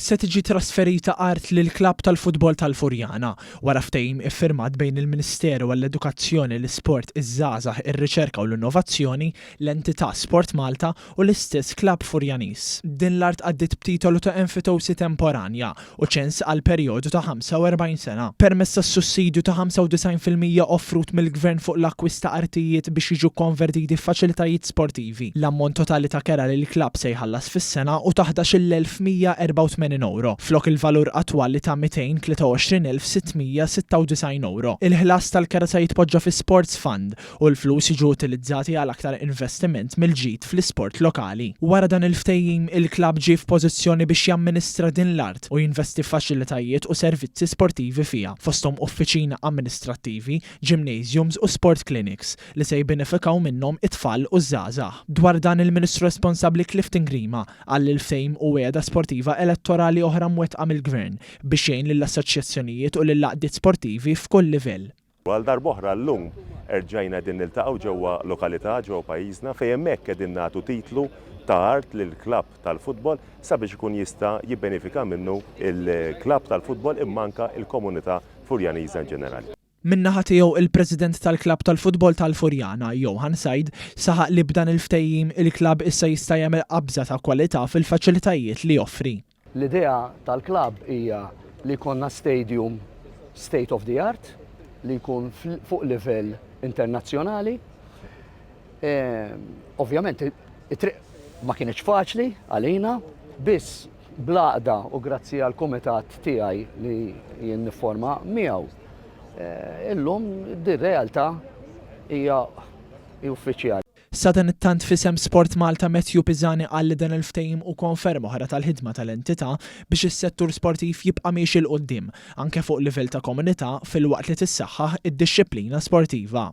se tiġi trasferita art lil klabb tal-futbol tal-Furjana wara ftehim iffirmat bejn il-Ministeru għall-Edukazzjoni, l-Isport, iż-Żgħażagħ, ir-Riċerka u l-Innovazzjoni, l-Entità Sport Malta u l-istess klabb Furjanis. Din l-art għaddiet b'titolu ta' enfitosi temporanja u ċens għal perjodu ta' 45 sena. Permezz tas-sussidju ta' 95% offrut mill-Gvern fuq l-akkwist ta' artijiet biex jiġu konvertiti f'faċilitajiet sportivi. L-ammont totali ta' kera li l-klabb se jħallas fis-sena u ta' 11,184 euro, flok il-valur attwali ta' 223,696 euro. Il-ħlas tal-kera se jitpoġġa fi Sports Fund u l-flus jiġu utilizzati għal aktar investiment mill-ġid fl-isport lokali. Wara dan il-ftehim, il-klabb ġie f'pożizzjoni biex jamministra din l-art u jinvesti f'faċilitajiet u servizzi sportivi fiha, fosthom uffiċina amministrattivi, gymnasiums u sport clinics li se jbenefikaw minnhom it-tfal u żgħażagħ. Dwar dan il-Ministru responsabbli Clifton Grima għall il-ftehim u għeda sportiva elettorali oħra mwettqa mill-Gvern biex jgħin lill-assoċjazzjonijiet u lill-laqdiet sportivi f'kull livell. Għal darb'oħra llum erġajna din niltaqgħu ġewwa lokalità ġewwa pajjiżna fejn hemmhekk qegħdin nagħtu titlu ta' art lill-klabb tal-futbol sabiex ikun jista' jibbenefika minnu il-klabb tal-futbol imma anke il-komunità Furjaniża ġenerali. Min-naħa tiegħu il-President tal-klabb tal-futbol tal-Furjana, Johan Said, saħaq li b'dan il-ftehim il-klabb issa jista' jagħmel qabża ta' kwalità fil-faċilitajiet li joffri. L-idea tal-klabb hija li jkollna stadium state of the art li jkun fuq livell internazzjonali. Ovvjament it-triq ma kienx faċli għalina, biss blaqda u grazzi għal kumitat tiegħi li jien nifforma miegħu. Illum dir-realtà hija uffiċjali. Sa dan it-tant fisem Sport Malta Matthew Pizzani qal li dan il-ftehim u konferma oħra tal-ħidma tal-entità biex is-settur sportiv jibqa' miexi l qudiem anke fuq livell ta' komunità filwaqt li tissaħħaħ id-dixxilpina sportiva.